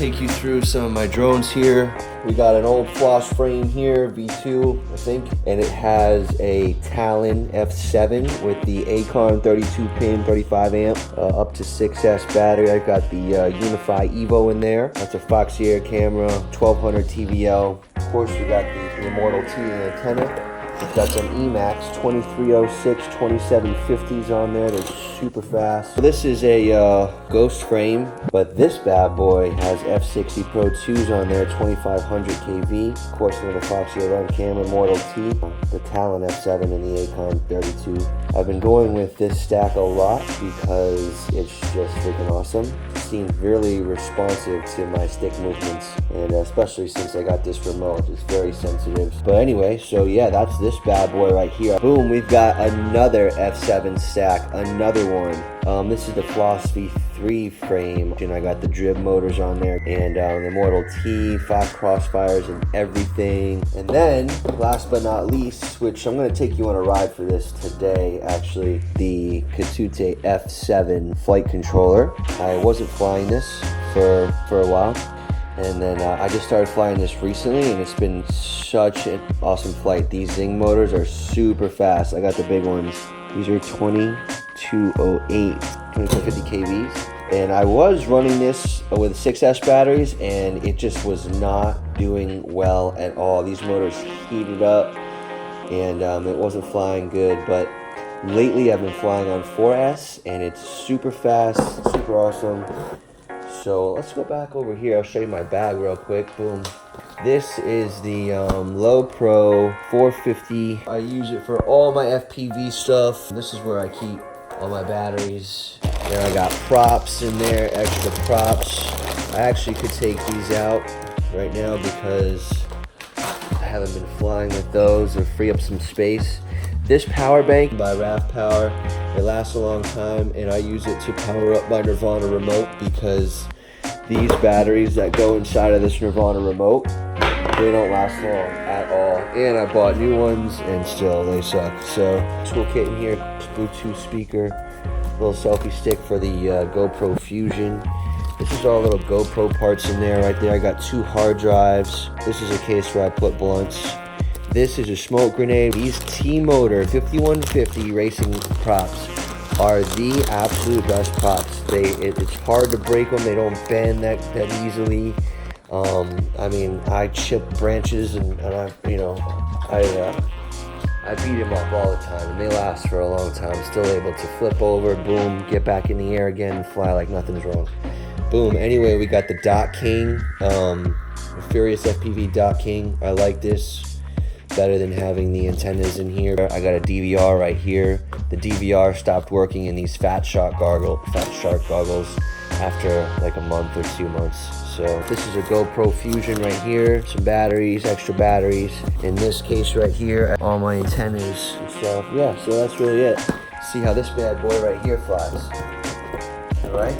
take you through some of my drones here. We got an old floss frame here, V2, I think, and it has a Talon F7 with the Acon 32-pin, 35 amp, up to 6S battery. I've got the Unify Evo in there. That's a Foxy Air camera, 1200 TVL. Of course, we got the Immortal T antenna. We've got some Emax 2306 2750s on there. They're super fast. So this is a ghost frame, but this bad boy has F60 Pro 2s on there, 2500 kV. Of course, another Foxy Run camera, Immortal T, the Talon F7 and the Acon 32. I've been going with this stack a lot because it's just freaking awesome. It seems really responsive to my stick movements, and especially since I got this remote, it's very sensitive. But anyway, so yeah, that's this bad boy right here. Boom, we've got another F7 stack, another one. This is the Floss V3 frame, and I got the Drib motors on there, and the Immortal T, 5 crossfires and everything. And then, last but not least, which I'm going to take you on a ride for this today, actually, the Kakute F7 flight controller. I wasn't flying this for a while, and then I just started flying this recently, and it's been such an awesome flight. These Zing motors are super fast. I got the big ones. These are 2208, 2250 kVs. And I was running this with 6S batteries, and it just was not doing well at all. These motors heated up, and it wasn't flying good. But lately I've been flying on 4S, and it's super fast, super awesome. So let's go back over here. I'll show you my bag real quick. Boom. This is the Low Pro 450. I use it for all my FPV stuff. This is where I keep all my batteries. There I got props in there, extra props. I actually could take these out right now because I haven't been flying with those, or free up some space. This power bank by RAV Power, it lasts a long time, and I use it to power up my Nirvana remote because these batteries that go inside of this Nirvana remote, they don't last long at all. And I bought new ones, and still they suck. So, toolkit in here, Bluetooth speaker, little selfie stick for the GoPro Fusion. This is all little GoPro parts in there. Right there, I got 2 hard drives. This is a case where I put blunts. This is a smoke grenade. These T-Motor 5150 racing props are the absolute best props. It's hard to break them. They don't bend that easily. I mean, I chip branches, and I beat them up all the time, and they last for a long time. Still able to flip over, boom, get back in the air again, and fly like nothing's wrong. Boom. Anyway, we got the Dot King, Furious FPV Dot King. I like this better than having the antennas in here. I got a DVR right here. The DVR stopped working in these Fat Shark goggles after like a month or 2 months. So this is a GoPro Fusion right here. Some batteries, extra batteries. In this case right here, all my antennas and stuff. Yeah, so that's really it. See how this bad boy right here flies. All right,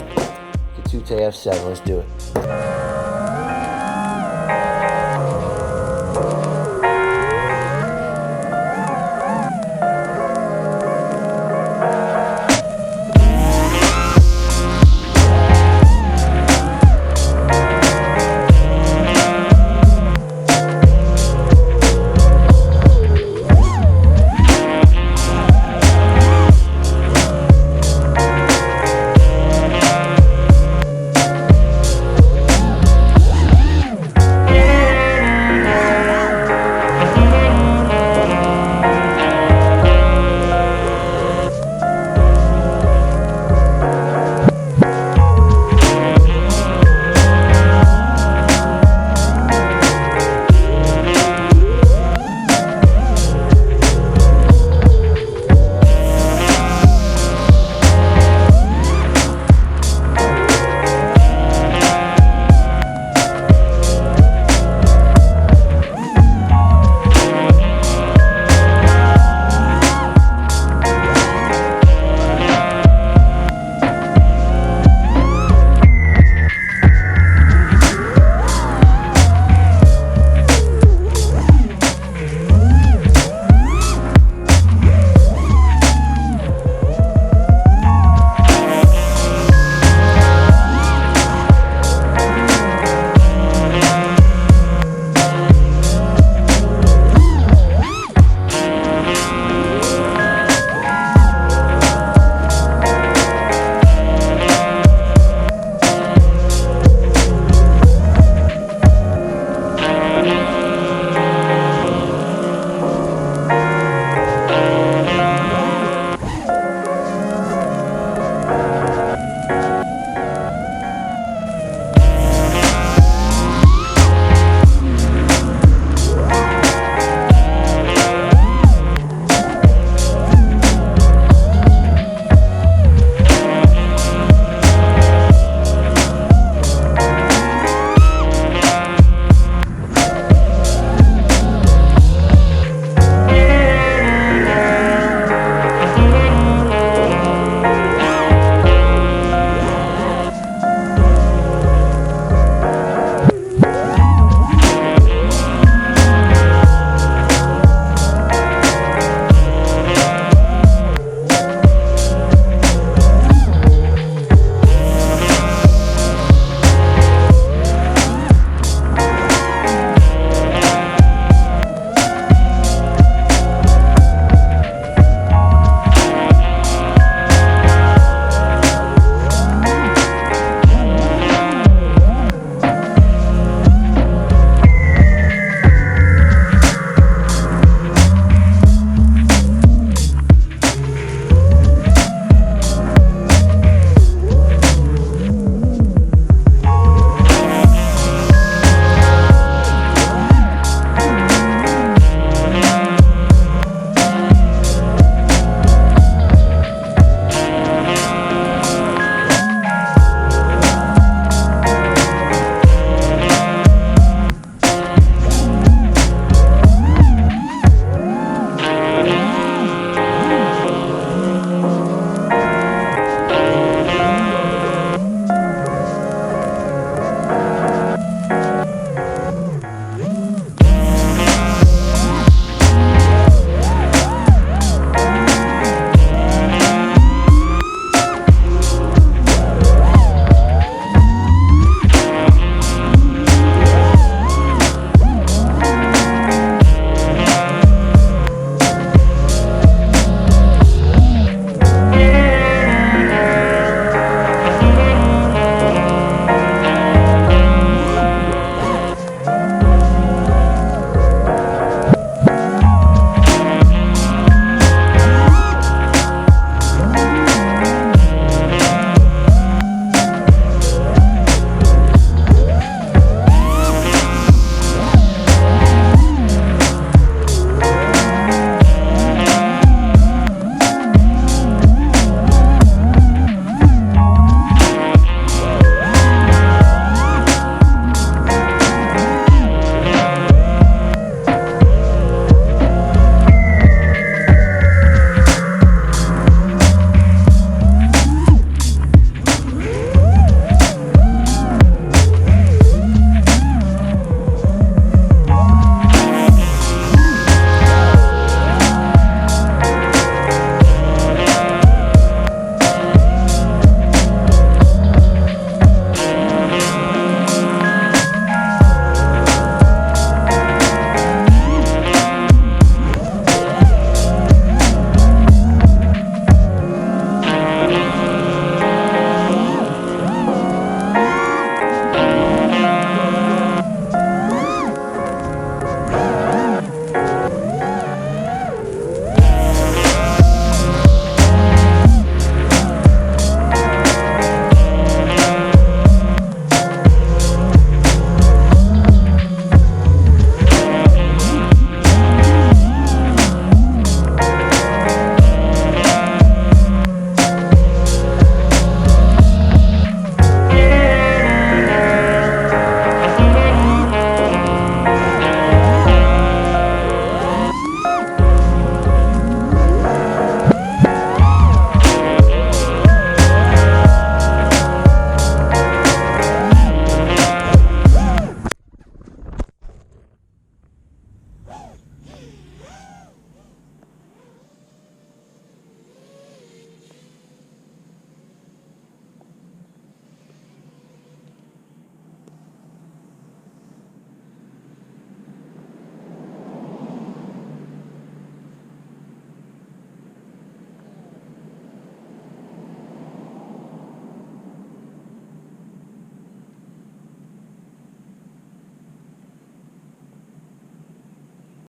Kakute F7, let's do it.